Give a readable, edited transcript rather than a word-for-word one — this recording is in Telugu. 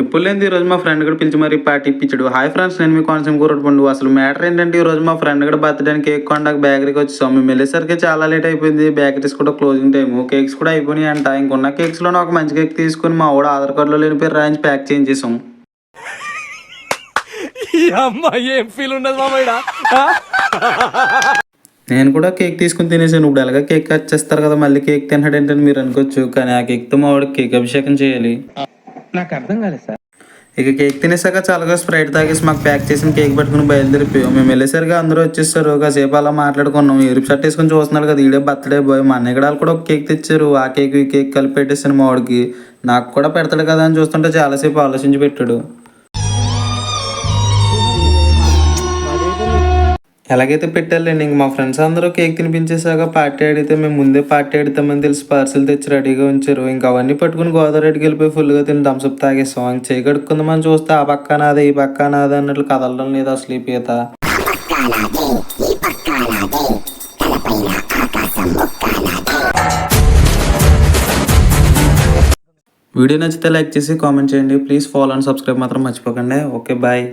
ఎప్పుడు లేని ఈ రోజు మా ఫ్రెండ్ కూడా పిలిచి మరీ పార్టీ ఇప్పించాడు. హాయ్ ఫ్రెండ్స్, నేను మీ కోనసీమ కూరటి పండు. అసలు మ్యాటర్ ఏంటంటే ఈ రోజు మా ఫ్రెండ్ కూడా బర్త్డే కేక్ కొనడానికి బేకరీకి వచ్చేసాం. మేము వెళ్ళేసరికి చాలా లేట్ అయిపోయింది. బేకరీస్ కూడా క్లోజింగ్ టైము, కేక్స్ కూడా అయిపోయినాయి అంట. ఇంకున్న కేక్స్లోనే ఒక మంచి కేక్ తీసుకుని మా వాడు ఆధార్ కార్డులో లేని పేరు రాయించి ప్యాక్ చేయించేసాం. ఏం ఫీల్ ఉండదు మామయ్య. నేను కూడా కేక్ తీసుకుని తినేసాను. ఇప్పుడు ఎలాగ కేక్ కట్ చేస్తారు కదా, మళ్ళీ కేక్ తినడం ఏంటని మీరు అనుకోవచ్చు. కానీ ఆ కేక్తో మా వాడికి కేక్ అభిషేకం చేయాలి. నాకు అర్థం కాలేదు సార్. ఇక కేక్ తినేసాక చాలాగా స్ప్రైట్ తాగేసి మాకు ప్యాక్ చేసిన కేక్ పట్టుకుని బయలుదేరిపోయాం. మేము వెళ్ళేసరికి అందరూ వచ్చేసారు. కాసేపు అలా మాట్లాడుకున్నాం. ఎరుపు షర్ట్ వేసుకొని చూస్తున్నారు కదా, ఈడే బర్త్డే బాయ్. మా అన్నయ్య కూడా ఒక కేక్ తెచ్చారు. ఆ కేక్ ఈ కేక్ కలిపి పెట్టేసాను మా వాడికి. నాకు కూడా పెడతాడు కదా అని చూస్తుంటే చాలాసేపు ఆలోచించి పెట్టాడు. ఎలాగైతే పెట్టాలండి, ఇంక మా ఫ్రెండ్స్ అందరూ కేక్ తినిపించేసాక పార్టీ అడిగితే మేము ముందే పార్టీ అడుగుతామని తెలిసి పార్సిల్ తెచ్చి రెడీగా ఉంచారు. ఇంకా అవన్నీ పట్టుకుని గోదావరికి వెళ్ళిపోయి ఫుల్గా తిని థమ్స్అప్ తాగేస్తాం. ఇంక చేయి కడుక్కుందామని చూస్తే ఆ పక్క నాదే ఈ పక్క నాదే అన్నట్లు కదలడం లేదు అసలు ఈ పీత. వీడియో నచ్చితే లైక్ చేసి కామెంట్ చేయండి. ప్లీజ్ ఫాలో అండ్ సబ్స్క్రైబ్ మాత్రం మర్చిపోకండి. Okay, bye.